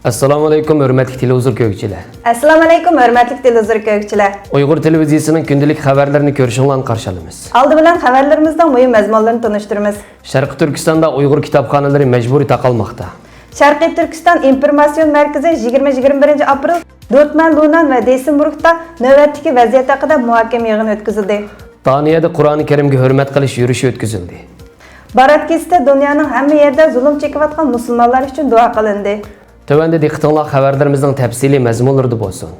Assalomu alaykum hurmatli televizor ko'ruvchilar. Assalomu alaykum hurmatli televizor ko'ruvchilar. Uyg'ur televiziyasining kundalik xabarlarini ko'rishinglarni qarshi olamiz. Oldi bilan xabarlarimizning muhim mazmunlarini tanishtiramiz. Sharqiy Turkistonda Uyg'ur kitobxonalari majburiy taqalmoqda. Sharqiy Turkiston informatsion markazi 20-21 aprel Dortmund, Lunan va Deysenburgda navbatdagi vaziyat haqida muhokama yig'ini o'tkazildi. Daniyada Qur'oni Karimga hurmat qilish yurishi o'tkazildi. Baratkesda dunyoning hamma yerida zulm chekayotgan musulmonlar uchun duo qilindi. Tövəndə diqqətinizə xəbərlərimizin təfsili məzmunları bolsun.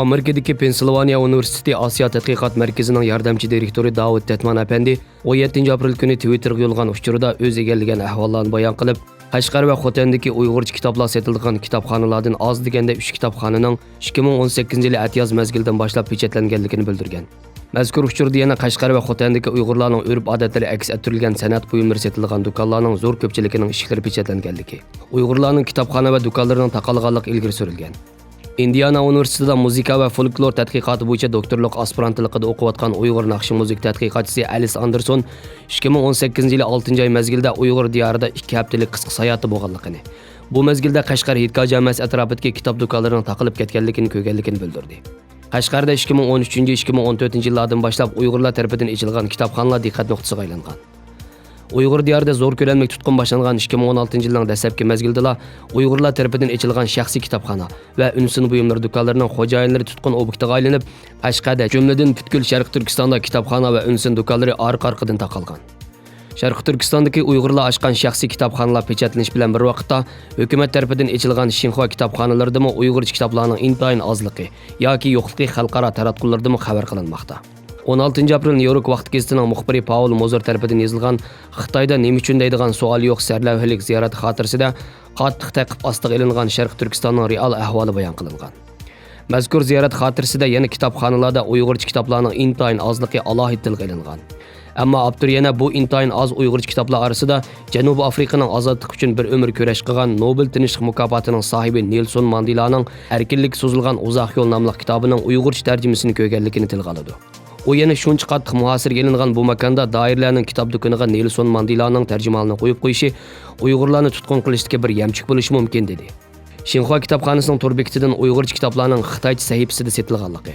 Amerikadakı Pensilvaniya Universiteti Asiya Tədqiqat Mərkəzinin yardımçı direktori Davud Tətman əpəndi 17 aprel günü Twitterga yo'llagan uchurda o'z egalligan ahvollarni bayon qilib, Qashqar va Xotandagi Uyg'urcha kitoblar sotilgan kitobxonalardan oz deganda 3 kitobxonaning 2018-yil atyoz mezgilidan boshlab pechatlanganligini bildirgan. Mazkur uchurda yana Qashqar va Xotandagi Uyg'urlarning urf-odatlari aks ettirilgan san'at buyumlari sotilgan do'konlarning zo'r ko'pchiligining ishlari pechatlanganligi, Uyg'urlarning kitobxona va do'konlarining taqalganligi ilgari surilgan. Indiana Universitetida muzika va folklor tadqiqoti bo'yicha doktorlik aspirantligida o'qiyotgan Uyg'ur naqshi muzik tadqiqotchisi Alice Anderson 2018-yil 6-oy mezgilda Uyg'ur diyorida 2 haftalik qisqa sayohati bo'lganligini, bu mezgilda Qashqar Hitka jamoasi atrofidagi kitob do'konlarining taqilib ketganligini ko'rganligini bildirdi. Qashqarda 2013-2014 yillardan boshlab Uyg'urlar tomonidan ochilgan kitobxonalar diqqat nuqtasiga aylangan. Uyg'ur diyorida zo'r ko'lamli tutqun boshlangan 2016-yilning dastlabki mezgildida Uyg'urlar tomonidan ochilgan shaxsiy kitobxona va unsin buyumlar do'konlarining xo'jayinlari tutqun obyektiga aylanib, Qashqarda jumladan butkul Sharqiy Turkistonda kitobxona va unsin do'konlari orqa-orqadan taqalgan. Sharqiy Turkistondagi Uyg'urlar ochgan shaxsiy kitobxonalar pechatlanish bilan bir vaqtda hukumat tomonidan ochilgan Xinhua kitobxonalarida Uyg'urcha kitoblarning intayin ozligi yoki yo'qligi xalqaro taratqularda xabar qilinmoqda. 16 aprel New York vaqt gazetining muxbiri Paul Mozor tomonidan yozilgan Xitoyda nima uchun deydigan savol yo'q sarlavhalik ziyorat xotirasida qattiq taqib ostiga ilingan Sharqiy Turkistonning real ahvoli bayon qilingan. Mazkur ziyorat xotirasida yana kitobxonalarda Uyg'urcha kitoblarning intayin ozligi alohida tilga ilingan. Ammo avtor yana bu intayin oz Uyg'urcha kitoblar orasida Janubiy Afrikaning ozodlik uchun bir umr kurash qilgan Nobel tinchlik mukofotining sohibi Nelson Mandelaning Erkinlik so'zilgan uzoq yo'l nomli kitobining Uyg'urcha tarjimasini ko'rganligini tilga oladi. O yana shuncha qattiq muhasir qilingan bu makonda doirlarning kitob do'koniga Nelson Mandelaning tarjimonini qo'yib qo'yishi Uyg'urlarni tutqun qilishdagi bir yamchik bo'lishi mumkin dedi. Xinhua kitobxonasining to'r bekitidan Uyg'urcha kitoblarning Xitoycha sahifasida sotilganligi,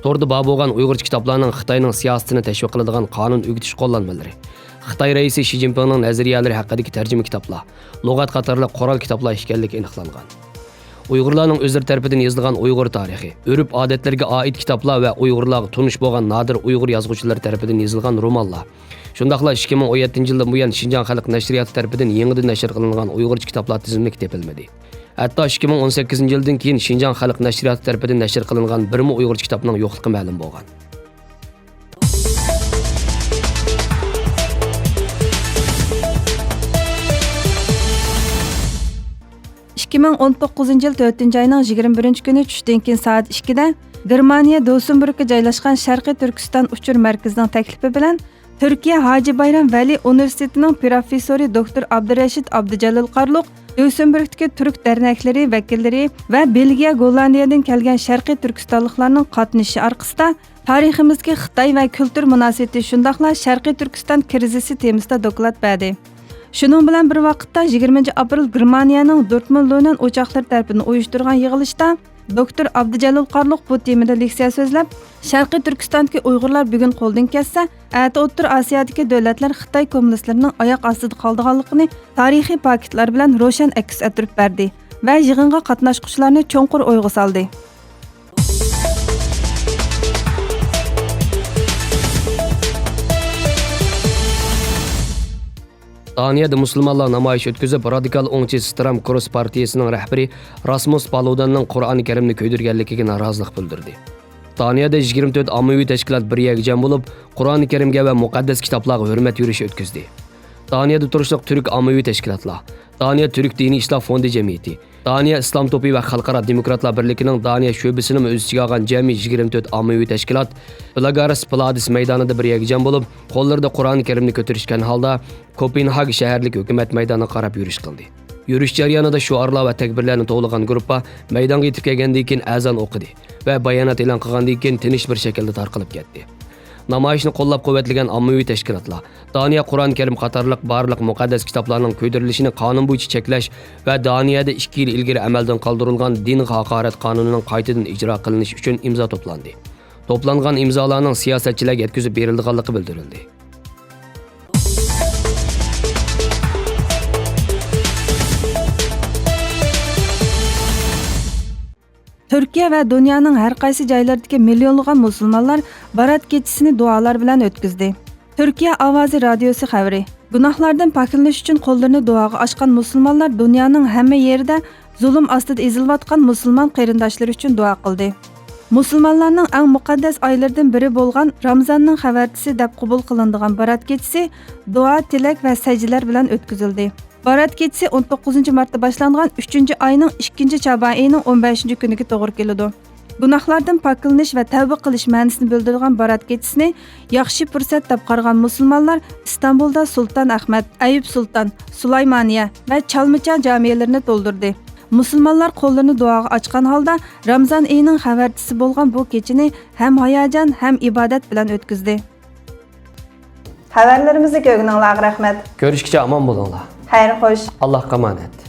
to'rda bor bo'lgan Uyg'urcha kitoblarning Xitoyning siyosatini tashviq qiladigan qonun o'gitish qo'llanmalari, Xitoy raisi Xi Jinpingning nazariyalari haqidagi tarjima kitoblar, lug'at qatorli qoral kitoblar ekanligi aniqlangan. Uyg'urlarning o'zlari tomonidan yozilgan Uyg'ur tarixi, urf-odatlarga oid kitoblar va Uyg'urlarga tunish bo'lgan nodir Uyg'ur yozuvchilari tomonidan yozilgan romanlar. Shundaqla 2017-yildan buyon Xinjiang xalq nashriyati tomonidan yangidan nashr qilingan Uyg'urcha kitoblar tizimlik tepilmadi. Hatto 2018-yildan keyin Xinjiang xalq nashriyati tomonidan nashr qilingan birmi Uyg'urcha kitobning yo'qligi ma'lum bo'lgan. 2019-yil 4-oyning 21 kuni tushdan keyin soat 2da Germaniya Deysenburgga joylashgan Sharqiy Turkiston uchur markazining taklifi bilan Turkiya Hoji Bayram Vali Universitetining professori doktor Abdurashid Abdujalil Qarluq, Deysenburgdagi turk derneklari vakillari va Belgiya, Gollandiyadan kelgan Sharqiy Turkistonliklarning qatnashishi orqasida tariximizga Xitoy va kultur munosabati shundaqla Sharqiy Turkiston krizisi temasida doklad berdi. Şunun bilan bir vaqtda 20 aprel Germaniyaning Dortmund Lunan o'choqlari tomonidan uyushtirgan yig'ilishda doktor Abdujalil Qarluq bu temada leksiya so'zlab, Sharqiy Turkistondagi Uyg'urlar bugun qo'ldan ketsa, ati O'rta Osiyodagi davlatlar Xitoy kommunistlarining oyoq ostida qolganligini tarixiy faktlar bilan ro'shan aks ettirib berdi va yig'inga qatnashuvchilarni cho'nqur o'yga soldi. Daniyada musulmonlar namoyish o'tkazib, radikal o'ngchi Stram Cross partiyasining rahbari Rasmus Paludanning Qur'oni Karimni ko'ydirganligiga norozilik bildirdi. Daniyada 24 ommaviy tashkilot bir yerga jam bo'lib, Qur'oni Karimga va muqaddas kitoblarga hurmat yurishi o'tkazdi. Daniyada turishliq turk ommaviy tashkilotlar, Daniya Türk Diniy Isloh Fondi jamiyati, Daniya Islom to'pi va Xalqaro demokratlar birligining Daniya sho'basini o'z ichiga olgan jami 24 ommaviy tashkilot Blagaras Pladis maydonida bir yerga jam bo'lib, qo'llarida Qur'oni Karimni ko'tarishgan holda Kopenhag shaharlik hukumat maydoniga qarab yurish qildi. Yurish jarayonida shuarlar va takbirlarni to'g'lagan guruhga maydonga yetib kelgandan keyin azon o'qidi va bayonot e'lon qilgandan keyin tinch bir shaklda tarqalib ketdi. Namoyishni qo'llab-quvvatlagan ommaviy tashkilotlar Daniya Qur'on Karim qatorliq barliq muqaddas kitoblarning ko'ydirilishini qonun bo'yicha cheklash va Daniyada 2 yil ilgari amaldan qoldirilgan din haqorat qonunining qaytadan ijro qilinishi uchun imzo to'plandi. To'plangan imzolarning siyosatchilarga yetkazib berilganligi bildirildi. Türkiye ve dünyanın her qaysi joylaridagi millionlagan musulmonlar Barat kechisini duolar bilan o'tkazdi. Türkiye Ovozi radiosi xabari. Gunohlardan paklanish uchun qo'llarini duoga ochgan musulmonlar dunyoning hamma yerida zulm ostida ezilayotgan musulmon qarindoshlari uchun duo qildi. Musulmonlarning eng muqaddas oylaridan biri bo'lgan Ramazonning xabarchisi deb qabul qilinadigan Barat kechisi duo, tilak va sajdalar bilan o'tkazildi. Barat kechisi 19 martda boshlangan 3-oyning 2-Chaban 15 kuniga to'g'ri keladi. Gunohlardan paklanish va tavba qilish ma'nosini bildirgan Barat kechisini yaxshi fursat deb qaragan musulmonlar İstanbulda Sultan Ahmad, Ayub Sultan, Sulaymaniya va Chalmicha jamiyalarini to'ldirdi. Musulmonlar qo'llarini duoga ochgan holda Ramazon oyining xabarchisi bo'lgan bu kechini ham hayajon, ham ibodat bilan o'tkazdi. Xabarlarimizni ko'rganingizga rahmat. Ko'rishgacha omon bo'linglar. Xayr xo'sh. Allohga emanet.